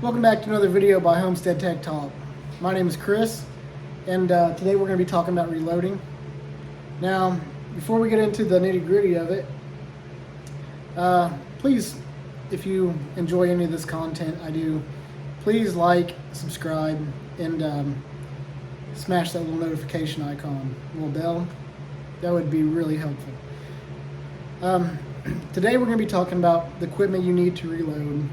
Welcome back to another video by Homestead Tech Talk. My name is Chris, and today we're going to be talking about reloading. Now, before we get into the nitty-gritty of it, please, if you enjoy any of this content I do, please like, subscribe, and smash that little notification icon, little bell. That would be really helpful. Today we're going to be talking about the equipment you need to reload.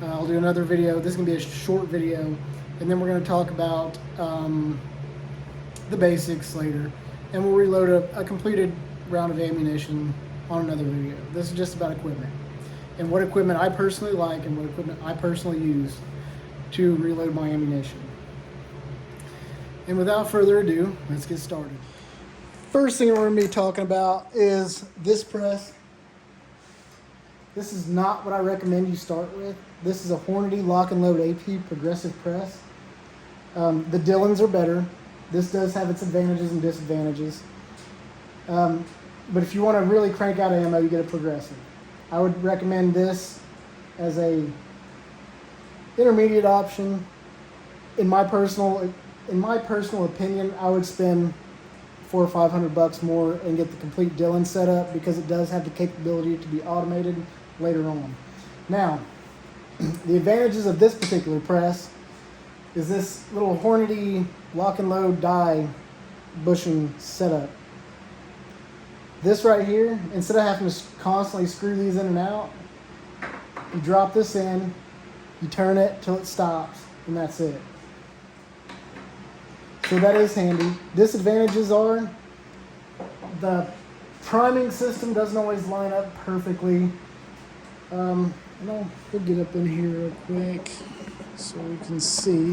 I'll do another video. This is going to be a short video, and then we're going to talk about the basics later, and we'll reload a completed round of ammunition on another video. This is just about equipment and what equipment I personally like and what equipment I personally use to reload my ammunition. And without further ado, let's get started. First thing we're going to be talking about is this press. This is not what I recommend you start with. This is a Hornady Lock and Load AP Progressive Press. The Dillons are better. This does have its advantages and disadvantages. But if you want to really crank out ammo, you get a Progressive. I would recommend this as a intermediate option. In my personal opinion, I would spend $400 or $500 more and get the complete Dillon setup because it does have the capability to be automated later on. Now, the advantages of this particular press is this little Hornady Lock and Load die bushing setup. This right here, instead of having to constantly screw these in and out, you drop this in, you turn it till it stops, and that's it. So that is handy. Disadvantages are the priming system doesn't always line up perfectly. And I'll get up in here real quick so we can see.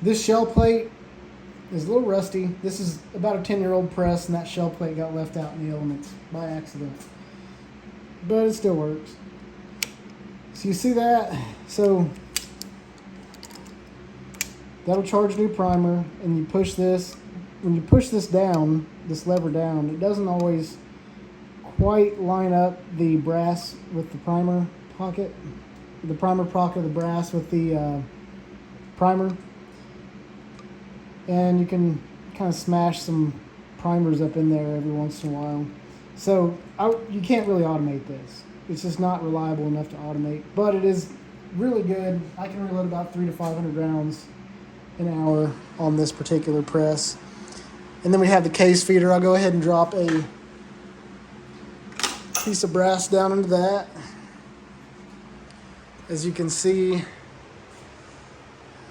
This shell plate is a little rusty. This is about a 10-year-old press, and that shell plate got left out in the elements by accident. But it still works. So you see that? So that'll charge new primer, and you push this. When you push this down, this lever down, it doesn't always quite line up the brass with the primer pocket. The primer pocket of the brass with the primer. And you can kind of smash some primers up in there every once in a while. So you can't really automate this. It's just not reliable enough to automate, but it is really good. I can reload about 300 to 500 rounds an hour on this particular press. And then we have the case feeder. I'll go ahead and drop a piece of brass down into that. As you can see,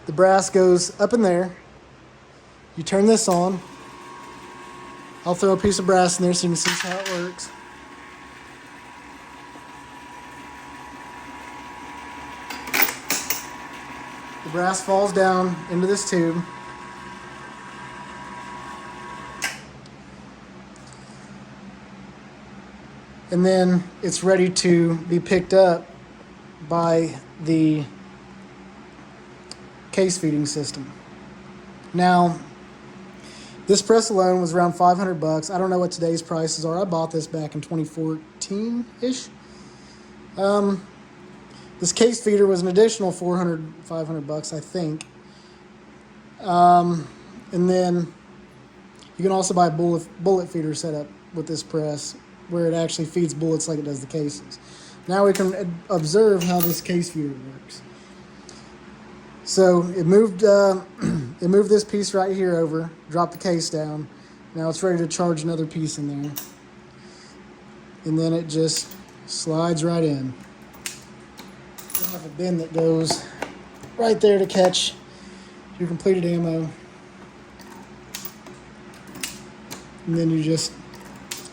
the brass goes up in there. You turn this on. I'll throw a piece of brass in there so you can see how it works. The brass falls down into this tube. And then it's ready to be picked up by the case feeding system. Now, this press alone was around $500. I don't know what today's prices are. I bought this back in 2014-ish. This case feeder was an additional $400, $500, I think. And then you can also buy a bullet feeder setup with this press, where it actually feeds bullets like it does the cases. Now we can observe how this case feeder works. So it moved this piece right here over, dropped the case down. Now it's ready to charge another piece in there. And then it just slides right in. You have a bin that goes right there to catch your completed ammo. And then you just,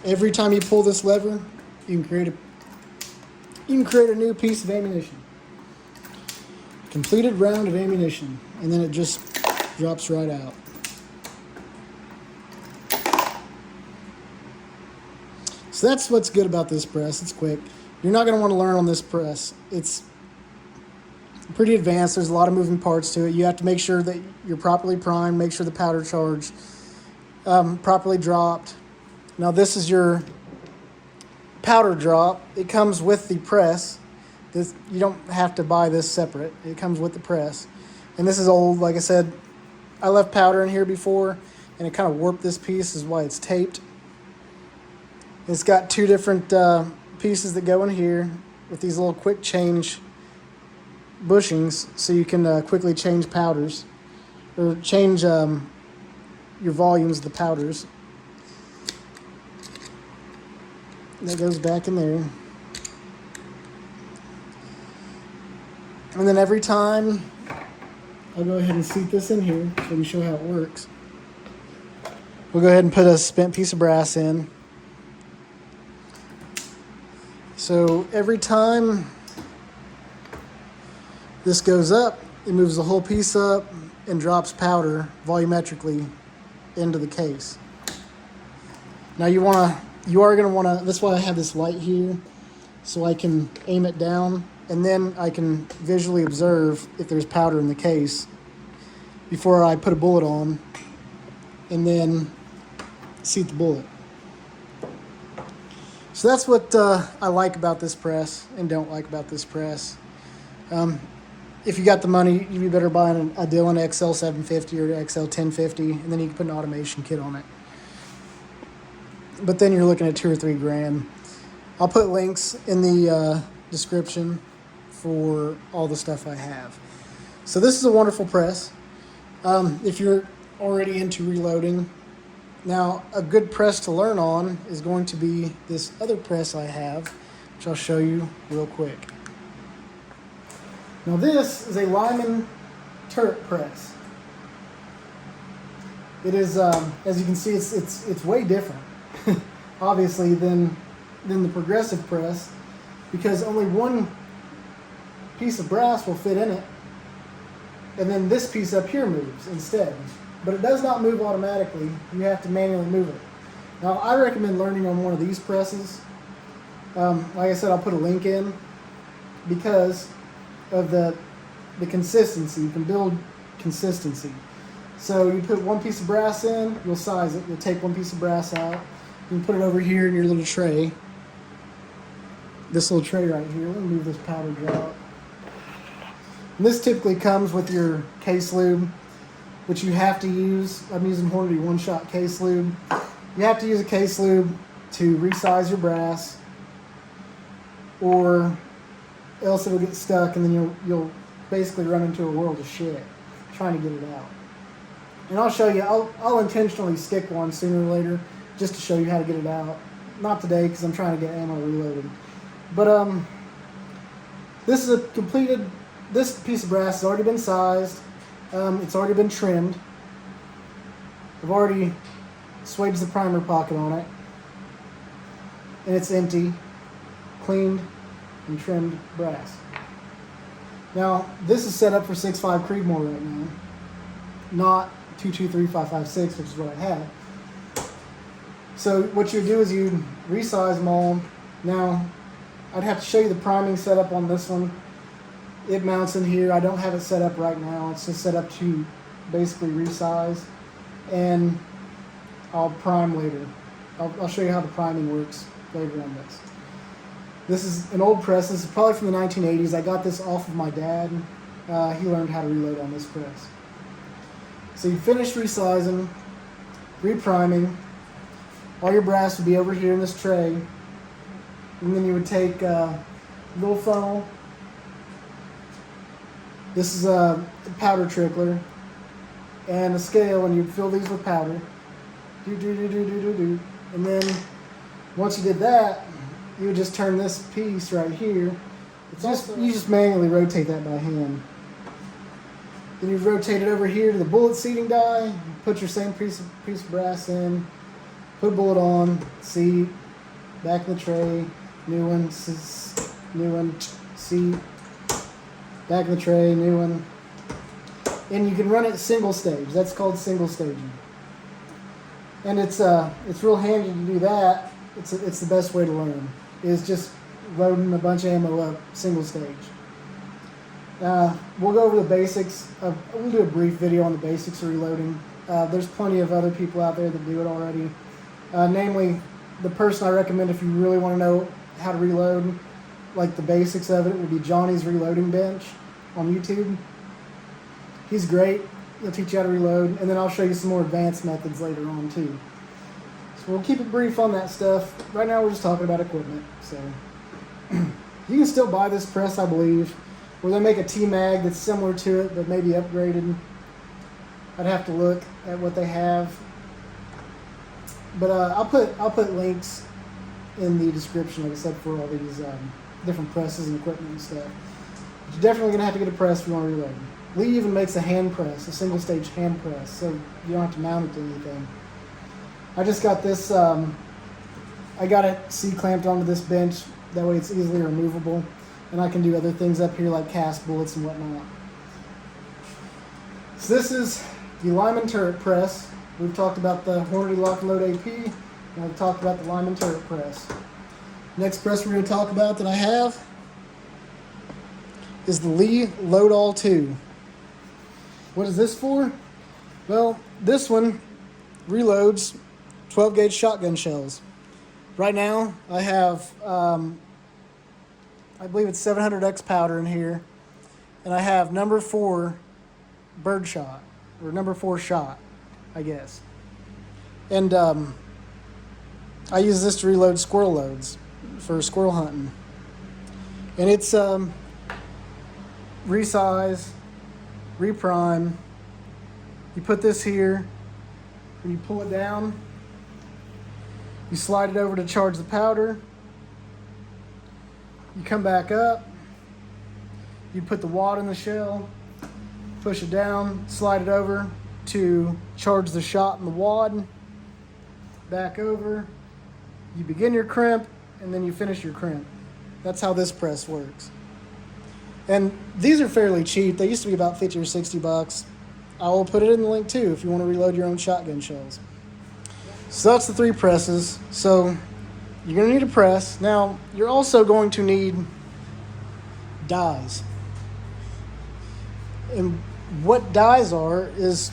every time you pull this lever, you can create a new piece of ammunition. Completed round of ammunition, and then it just drops right out. So that's what's good about this press. It's quick. You're not going to want to learn on this press. It's pretty advanced. There's a lot of moving parts to it. You have to make sure that you're properly primed, make sure the powder charge properly dropped. Now this is your powder drop. It comes with the press. This, you don't have to buy this separate. It comes with the press. And this is old. Like I said, I left powder in here before, and it kind of warped this piece. Is why it's taped. It's got two different pieces that go in here with these little quick change bushings, so you can quickly change powders or change your volumes of the powders. That goes back in there. And then every time, I'll go ahead and seat this in here so we can show how it works. We'll go ahead and put a spent piece of brass in. So every time this goes up, it moves the whole piece up and drops powder volumetrically into the case. Now you are going to want to, that's why I have this light here, so I can aim it down, and then I can visually observe if there's powder in the case before I put a bullet on, and then seat the bullet. So that's what I like about this press and don't like about this press. If you got the money, you'd be better buying a Dillon XL750 or XL1050, and then you can put an automation kit on it. But then you're looking at $2 or $3 grand. I'll put links in the description for all the stuff I have. So this is a wonderful press. If you're already into reloading. Now, a good press to learn on is going to be this other press I have, which I'll show you real quick. Now this is a Lyman turret press. It is, as you can see, it's way different, obviously, than the progressive press, because only one piece of brass will fit in it, and then this piece up here moves instead. But it does not move automatically. You have to manually move it. Now, I recommend learning on one of these presses. Like I said, I'll put a link in because of the consistency. You can build consistency. So you put one piece of brass in, you'll size it. You'll take one piece of brass out. You can put it over here in your little tray. This little tray right here. Let me move this powder drop. And this typically comes with your case lube, which you have to use. I'm using Hornady one-shot case lube. You have to use a case lube to resize your brass, or else it'll get stuck, and then you'll basically run into a world of shit trying to get it out. And I'll show you. I'll intentionally stick one sooner or later just to show you how to get it out. Not today because I'm trying to get ammo reloaded. But this is a completed. This piece of brass has already been sized. It's already been trimmed. I've already swaged the primer pocket on it. And it's empty, cleaned, and trimmed brass. Now, this is set up for 6.5 Creedmoor right now, not 223.556, which is what I had. So what you do is you resize them all. Now, I'd have to show you the priming setup on this one. It mounts in here. I don't have it set up right now. It's just set up to basically resize, and I'll prime later. I'll show you how the priming works later on this. This is an old press. This is probably from the 1980s. I got this off of my dad. He learned how to reload on this press. So you finish resizing, repriming. All your brass would be over here in this tray. And then you would take a little funnel. This is a powder trickler and a scale, and you'd fill these with powder. And then once you did that, you would just turn this piece right here. You just manually rotate that by hand. Then you rotate it over here to the bullet seating die. Put your same piece of brass in. Put a bullet on. Seat. Back in the tray. New one. New one. Seat. Back in the tray. New one. And you can run it single stage. That's called single staging. And it's real handy to do that. It's the best way to learn. Is just loading a bunch of ammo up single stage. We'll go over the basics. We'll do a brief video on the basics of reloading. There's plenty of other people out there that do it already. Namely, the person I recommend if you really want to know how to reload, like the basics of it, would be Johnny's Reloading Bench on YouTube. He's great. He'll teach you how to reload, and then I'll show you some more advanced methods later on too. So we'll keep it brief on that stuff. Right now we're just talking about equipment. So you can still buy this press, I believe, or they make a T-Mag that's similar to it but maybe upgraded. I'd have to look at what they have. But I'll put links in the description, like I said, for all these different presses and equipment and stuff. But you're definitely going to have to get a press if you want to reload. Lee even makes a hand press, a single stage hand press, so you don't have to mount it to anything. I just got this, I got it C-clamped onto this bench, that way it's easily removable, and I can do other things up here like cast bullets and whatnot. So this is the Lyman turret press. We've talked about the Hornady Lock and Load AP, and I've talked about the Lyman turret press. Next press we're going to talk about that I have is the Lee Load-All 2. What is this for? Well, this one reloads 12 gauge shotgun shells. Right now I have, I believe it's 700X powder in here, and I have number 4 birdshot, or number 4 shot, I guess. And I use this to reload squirrel loads for squirrel hunting. And it's resize, reprime. You put this here, and you pull it down. You slide it over to charge the powder. You come back up. You put the wad in the shell, push it down, slide it over to charge the shot in the wad. Back over. You begin your crimp, and then you finish your crimp. That's how this press works. And these are fairly cheap. They used to be about 50 or 60 bucks. I will put it in the link too if you want to reload your own shotgun shells. So that's the 3 presses. So you're going to need a press. Now, you're also going to need dies. And what dies are is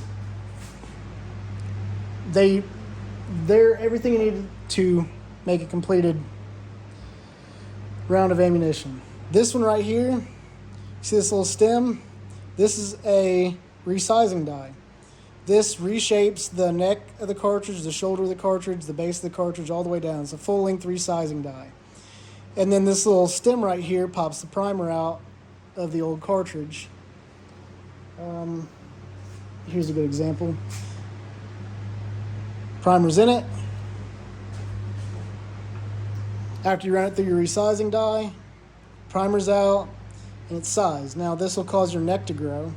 they're everything you need to make a completed round of ammunition. This one right here, see this little stem? This is a resizing die. This reshapes the neck of the cartridge, the shoulder of the cartridge, the base of the cartridge, all the way down. It's a full-length resizing die. And then this little stem right here pops the primer out of the old cartridge. Here's a good example. Primer's in it. After you run it through your resizing die, primer's out, and it's sized. Now this will cause your neck to grow,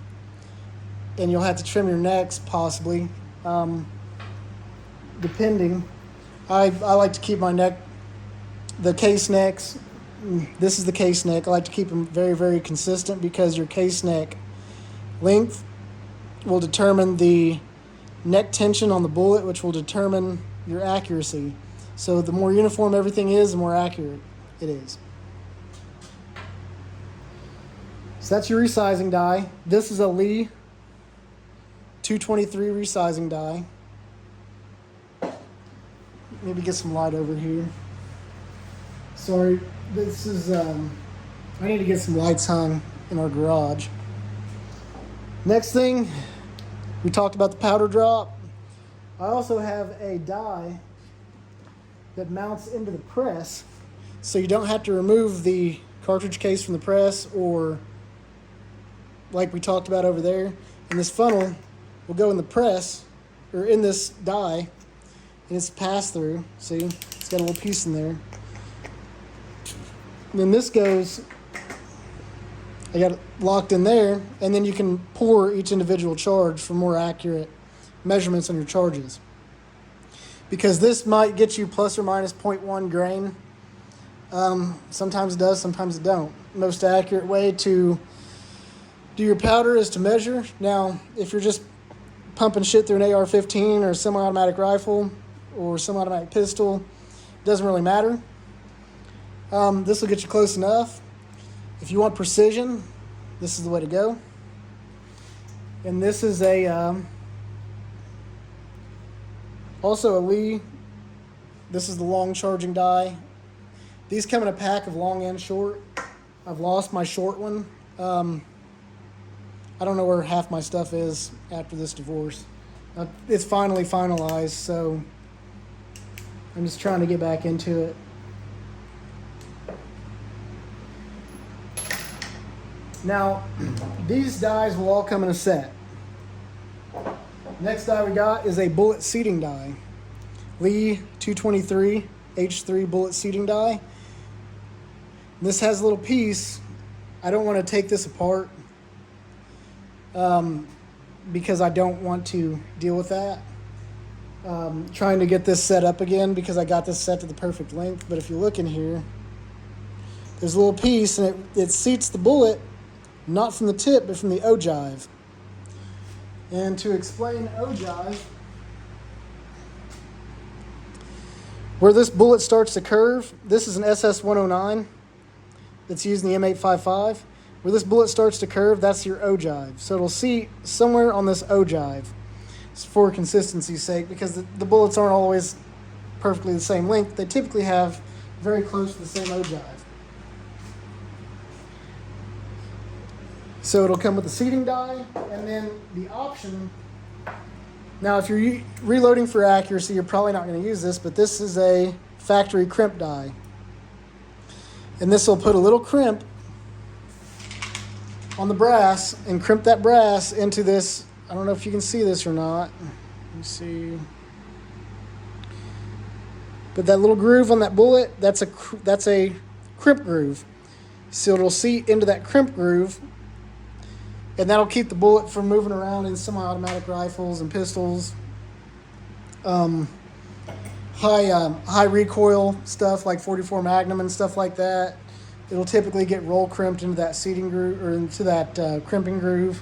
and you'll have to trim your necks possibly, depending. I like to keep my neck, the case necks, this is the case neck. I like to keep them very, very consistent because your case neck length will determine the neck tension on the bullet, which will determine your accuracy. So the more uniform everything is, the more accurate it is. So that's your resizing die. This is a Lee 223 resizing die. Maybe get some light over here. Sorry, this is, I need to get some lights hung in our garage. Next thing, we talked about the powder drop. I also have a die that mounts into the press, so you don't have to remove the cartridge case from the press, or like we talked about over there. And this funnel will go in the press, or in this die, and it's pass through. See, it's got a little piece in there. And then this goes, I got it locked in there, and then you can pour each individual charge for more accurate measurements on your charges. Because this might get you plus or minus 0.1 grain. Sometimes it does, sometimes it don't. Most accurate way to do your powder is to measure. Now, if you're just pumping shit through an AR-15 or a semi-automatic rifle or semi-automatic pistol, it doesn't really matter. This will get you close enough. If you want precision, This is the way to go. And this is a also a Lee. This is the long charging die. These come in a pack of long and short. I've lost my short one. I don't know where half my stuff is after this divorce. It's finally finalized, so I'm just trying to get back into it. Now, these dies will all come in a set. Next die we got is a bullet seating die. Lee 223 H3 bullet seating die. This has a little piece. I don't want to take this apart because I don't want to deal with that. Trying to get this set up again because I got this set to the perfect length. But if you look in here, there's a little piece and it seats the bullet not from the tip but from the ogive. And to explain ogive, where this bullet starts to curve, this is an SS-109 that's used in the M855. Where this bullet starts to curve, that's your ogive. So it'll seat somewhere on this ogive. It's for consistency's sake, because the bullets aren't always perfectly the same length. They typically have very close to the same ogive. So it'll come with the seating die, and then the option. Now, if you're reloading for accuracy, you're probably not going to use this, but this is a factory crimp die. And this will put a little crimp on the brass and crimp that brass into this. I don't know if you can see this or not. Let me see. But that little groove on that bullet, that's a crimp groove. So it'll seat into that crimp groove, and that'll keep the bullet from moving around in semi-automatic rifles and pistols. High recoil stuff like 44 Magnum and stuff like that. It'll typically get roll crimped into that seating groove or into that crimping groove.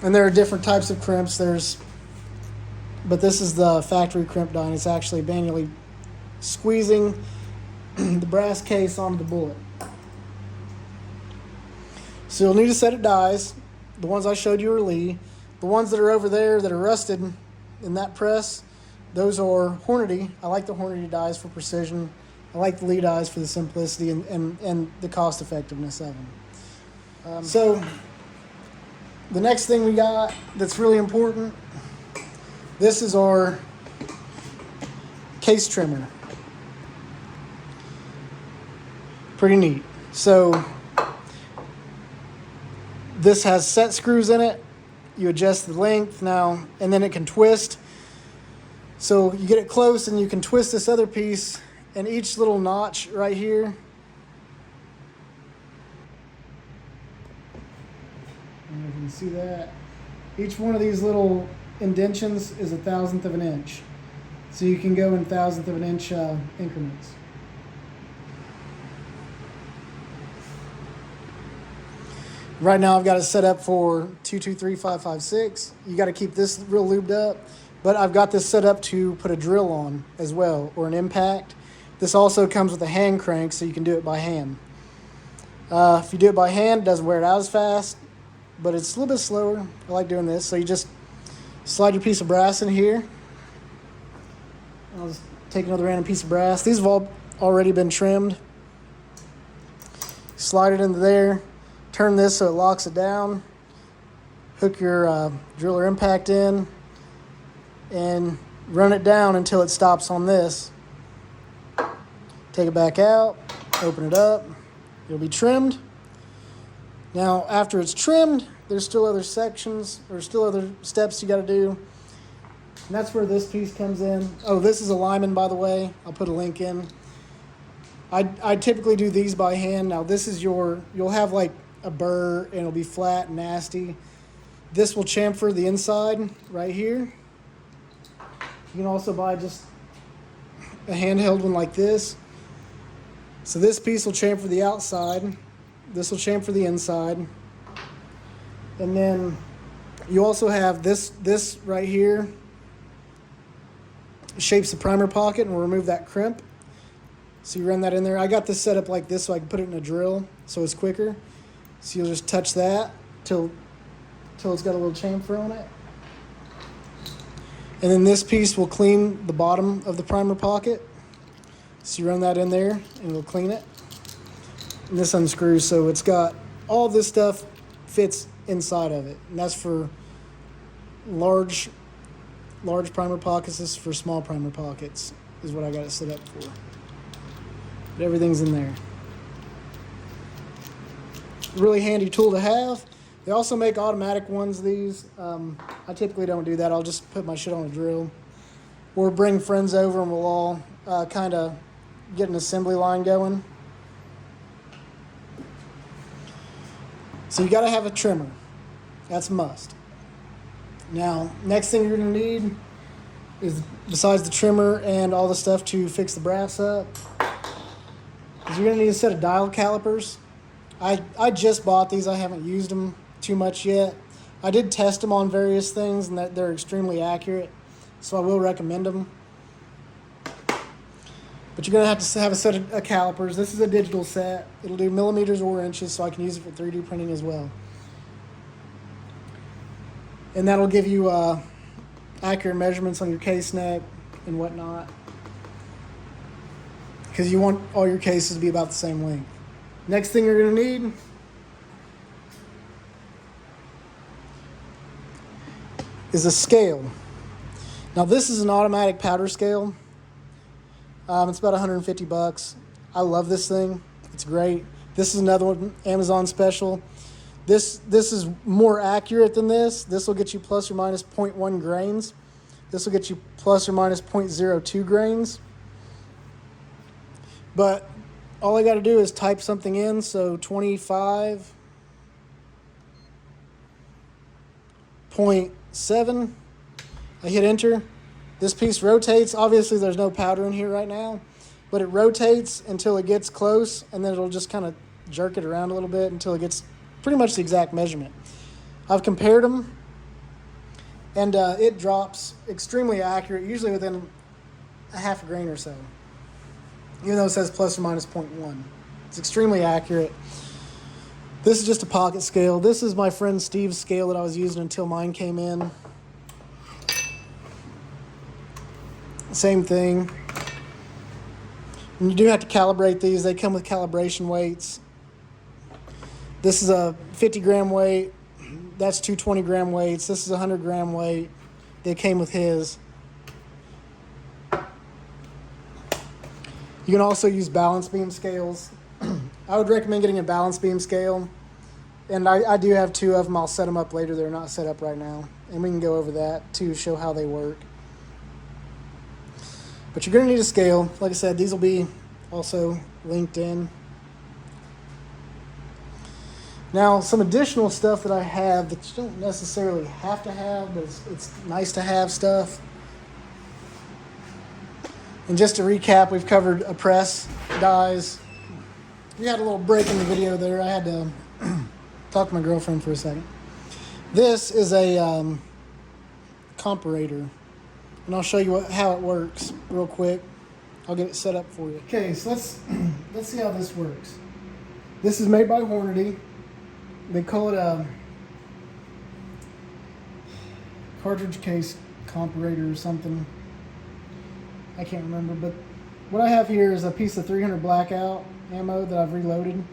And there are different types of crimps. But this is the factory crimp die, and it's actually manually squeezing the brass case onto the bullet. So you'll need a set of dies. The ones I showed you are Lee. The ones that are over there that are rusted in that press, those are Hornady. I like the Hornady dies for precision. I like the Lee dies for the simplicity and the cost effectiveness of them. So the next thing we got that's really important, this is our case trimmer. Pretty neat. So this has set screws in it. You adjust the length now, and then it can twist. So you get it close and you can twist this other piece, and each little notch right here, I don't know if you can see that. Each one of these little indentions is 1/1000th of an inch. So you can go in 1/1000th of an inch increments. Right now I've got it set up for 223/556. You got to keep this real lubed up. But I've got this set up to put a drill on as well, or an impact. This also comes with a hand crank, so you can do it by hand. If you do it by hand, it doesn't wear it out as fast, but it's a little bit slower. I like doing this. So you just slide your piece of brass in here. I'll just take another random piece of brass. These have all already been trimmed. Slide it into there. Turn this so it locks it down. Hook your driller impact in and run it down until it stops on this. Take it back out, open it up. It'll be trimmed. Now, after it's trimmed, there's still other sections or still other steps you got to do. And that's where this piece comes in. Oh, this is a Lyman, by the way. I'll put a link in. I typically do these by hand. Now, this is you'll have like a burr and it'll be flat and nasty. This will chamfer the inside right here. You can also buy just a handheld one like this. So this piece will chamfer the outside. This will chamfer the inside. And then you also have this right here. Shapes the primer pocket and we'll remove that crimp. So you run that in there. I got this set up like this so I can put it in a drill so it's quicker. So you'll just touch that till it's got a little chamfer on it. And then this piece will clean the bottom of the primer pocket. So you run that in there and it'll clean it. And this unscrews, so it's got all this stuff fits inside of it. And that's for large primer pockets. This is for small primer pockets is what I got it set up for. But everything's in there. Really handy tool to have. They also make automatic ones, these. I typically don't do that. I'll just put my shit on a drill. Or bring friends over and we'll all kind of get an assembly line going. So you got to have a trimmer. That's a must. Now, next thing you're going to need is, besides the trimmer and all the stuff to fix the brass up, is you're going to need a set of dial calipers. I just bought these. I haven't used them too much yet. I did test them on various things and that they're extremely accurate, so I will recommend them. But you're going to have to have a set of calipers. This is a digital set. It'll do millimeters or inches, so I can use it for 3D printing as well. And that'll give you accurate measurements on your case neck and whatnot, because you want all your cases to be about the same length. Next thing you're going to need is a scale. Now this is an automatic powder scale. It's about $150. I love this thing. It's great. This is another one, Amazon special. This is more accurate than this. This will get you plus or minus 0.1 grains. This will get you plus or minus 0.02 grains. But all I got to do is type something in. So 25.7. I hit enter. This piece rotates. Obviously, there's no powder in here right now, but it rotates until it gets close, and then it'll just kind of jerk it around a little bit until it gets pretty much the exact measurement. I've compared them, and it drops extremely accurate, usually within a half a grain or so, even though it says plus or minus 0.1. It's extremely accurate. This is just a pocket scale. This is my friend Steve's scale that I was using until mine came in. Same thing. And you do have to calibrate these. They come with calibration weights. This is a 50 gram weight. That's two 20 gram weights. This is a 100 gram weight. They came with his. You can also use balance beam scales. I would recommend getting a balance beam scale. And I do have two of them. I'll set them up later. They're not set up right now. And we can go over that to show how they work. But you're going to need a scale. Like I said, these will be also linked in. Now, some additional stuff that I have that you don't necessarily have to have, but it's nice to have stuff. And just to recap, we've covered a press, dies. We had a little break in the video there. I had to talk to my girlfriend for a second. This is a comparator. And I'll show you how it works real quick. I'll get it set up for you. Okay, so let's see how this works. This is made by Hornady. They call it a cartridge case comparator or something. I can't remember, but what I have here is a piece of 300 blackout ammo that I've reloaded.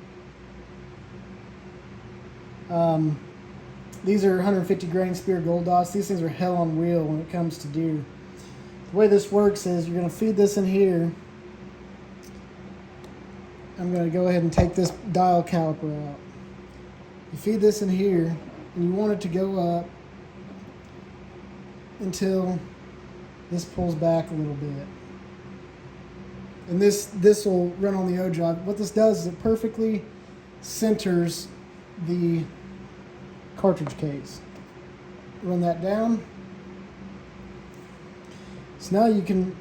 These are 150 grain Speer Gold Dots. These things are hell on wheel when it comes to deer. The way this works is you're going to feed this in here. I'm going to go ahead and take this dial caliper out. You feed this in here, and you want it to go up until this pulls back a little bit. And this will run on the O drive. What this does is it perfectly centers the cartridge case. Run that down. So now you can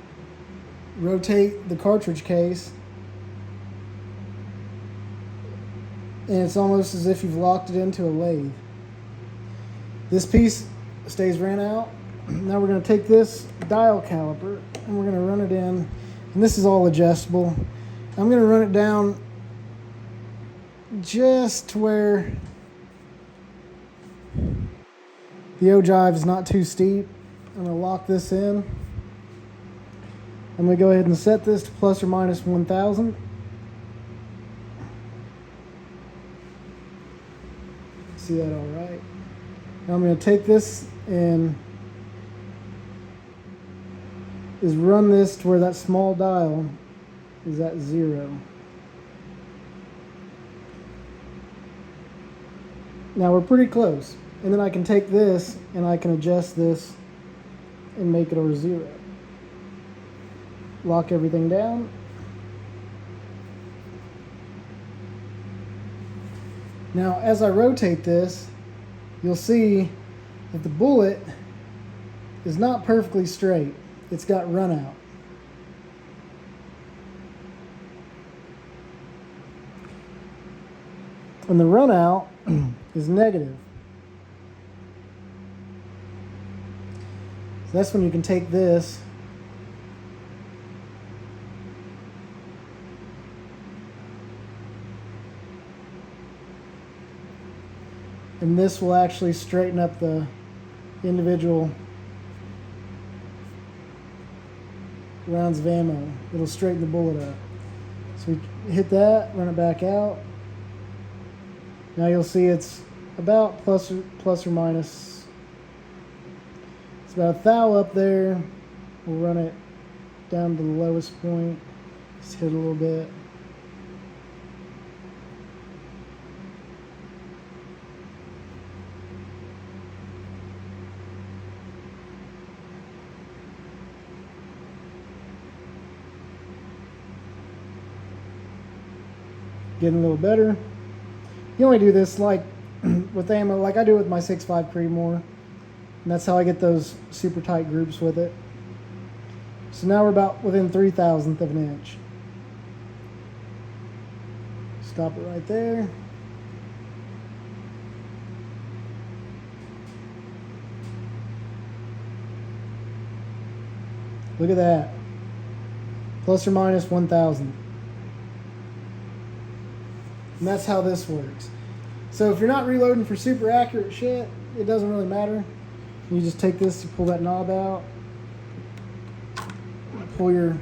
rotate the cartridge case, and it's almost as if you've locked it into a lathe. This piece stays ran out. Now we're going to take this dial caliper and we're going to run it in, and this is all adjustable. I'm going to run it down just to where the ogive is not too steep. I'm going to lock this in. I'm going to go ahead and set this to plus or minus 1,000. See that all right? Now I'm going to take this and run this to where that small dial is at 0. Now we're pretty close. And then I can take this and I can adjust this and make it over 0. Lock everything down. Now as I rotate this, you'll see that the bullet is not perfectly straight. It's got run out. And the run out is negative. So that's when you can take this and this will actually straighten up the individual rounds of ammo. It'll straighten the bullet up. So we hit that, run it back out. Now you'll see it's about plus or minus. It's about a thou up there. We'll run it down to the lowest point. Just hit a little bit. Getting a little better. You only do this like with ammo, like I do with my 6.5 Creedmoor, and that's how I get those super tight groups with it. So now we're about within 3/1000th of an inch. Stop it right there. Look at that. Plus or minus 1,000. And that's how this works. So if you're not reloading for super accurate shit, it doesn't really matter. You just take this, you pull that knob out, pull your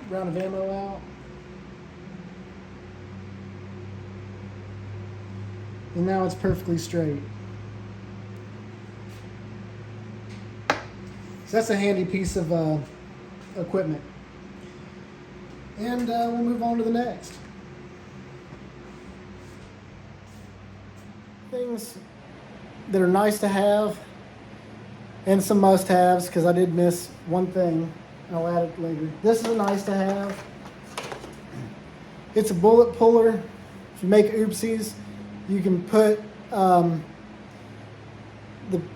round of ammo out, and now it's perfectly straight. So that's a handy piece of equipment. And we'll move on to the next. Things that are nice to have and some must-haves, because I did miss one thing. I'll add it later. This is a nice to have. It's a bullet puller. If you make oopsies, you can put the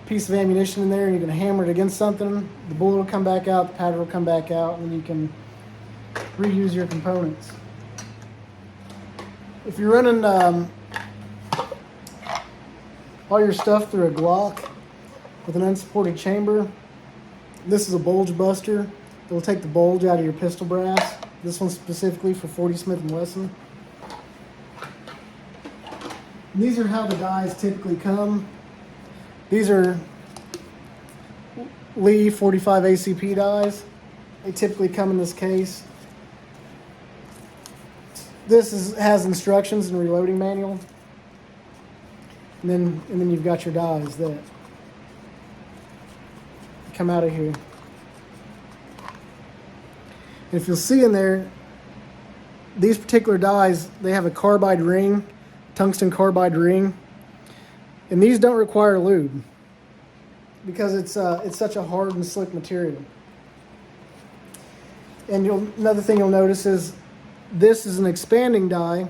piece of ammunition in there and you can hammer it against something. The bullet will come back out, the powder will come back out, and then you can reuse your components. If you're running all your stuff through a Glock with an unsupported chamber, this is a bulge buster. It'll take the bulge out of your pistol brass. This one's specifically for 40 Smith & Wesson. And these are how the dies typically come. These are Lee 45 ACP dies. They typically come in this case. This has instructions and reloading manual. And then you've got your dies that come out of here. And if you'll see in there, these particular dies, they have a carbide ring, tungsten carbide ring, and these don't require lube because it's such a hard and slick material. And another thing you'll notice is this is an expanding die,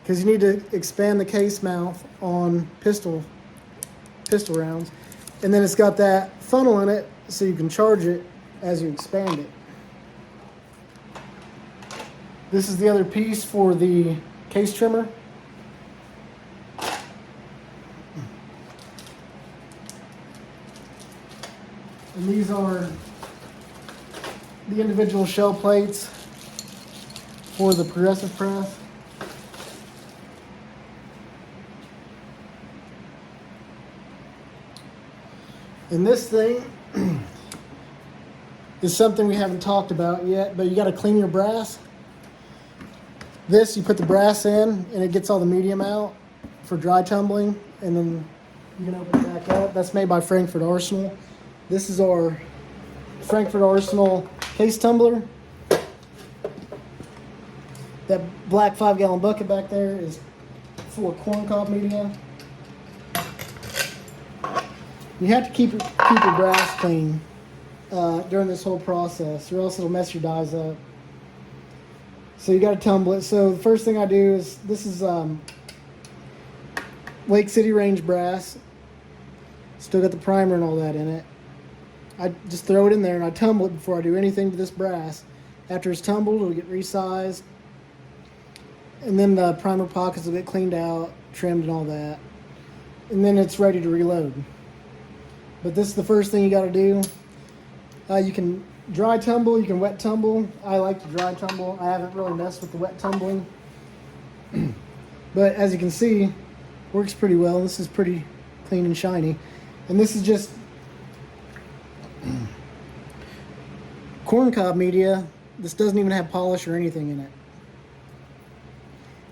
because you need to expand the case mouth on pistol rounds. And then it's got that funnel in it so you can charge it as you expand it. This is the other piece for the case trimmer. And these are the individual shell plates for the progressive press. And this thing is something we haven't talked about yet, but you got to clean your brass. This, you put the brass in and it gets all the medium out for dry tumbling, and then you can open it back up. That's made by Frankford Arsenal. This is our Frankford Arsenal case tumbler. That black 5-gallon bucket back there is full of corncob media. You have to keep your brass clean during this whole process, or else it'll mess your dies up. So you got to tumble it. So the first thing I do is, this is Lake City Range brass. Still got the primer and all that in it. I just throw it in there and I tumble it before I do anything to this brass. After it's tumbled, it'll get resized. And then the primer pockets will get cleaned out, trimmed and all that. And then it's ready to reload. But this is the first thing you got to do. You can dry tumble, you can wet tumble. I like to dry tumble. I haven't really messed with the wet tumbling. But as you can see, works pretty well. This is pretty clean and shiny. And this is just corncob media. This doesn't even have polish or anything in it.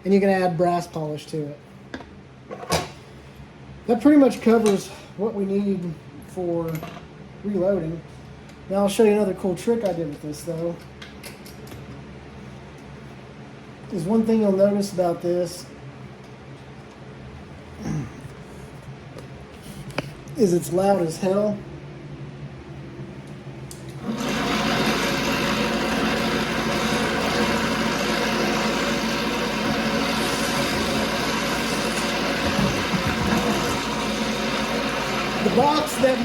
And you can add brass polish to it. That pretty much covers what we need for reloading. Now I'll show you another cool trick I did with this though. There's one thing you'll notice about this is it's loud as hell. The box that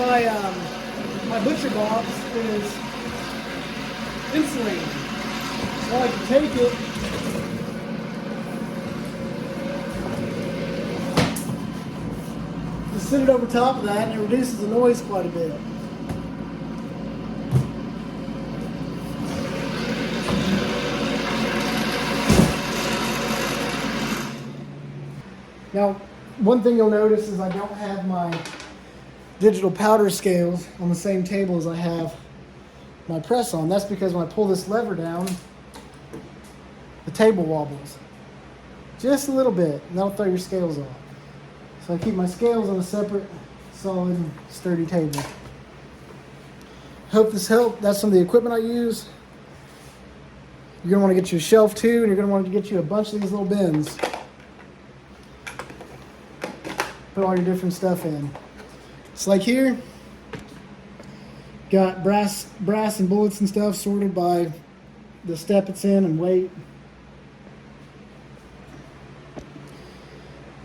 my butcher box is insulated, so I can take it and sit it over top of that, and it reduces the noise quite a bit. Now, one thing you'll notice is I don't have my digital powder scales on the same table as I have my press on. That's because when I pull this lever down, the table wobbles just a little bit, and that'll throw your scales off. So I keep my scales on a separate, solid, sturdy table. Hope this helped. That's some of the equipment I use. You're gonna want to get you a shelf too, and you're gonna want to get you a bunch of these little bins. Put all your different stuff in. So like here, got brass and bullets and stuff sorted by the step it's in and weight.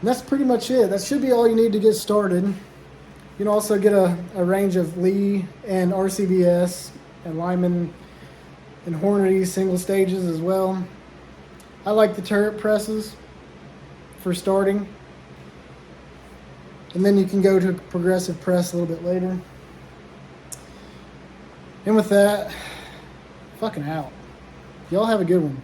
And that's pretty much it. That should be all you need to get started. You can also get a range of Lee and RCBS and Lyman and Hornady single stages as well. I like the turret presses for starting. And then you can go to progressive press a little bit later. And with that, fucking out. Y'all have a good one.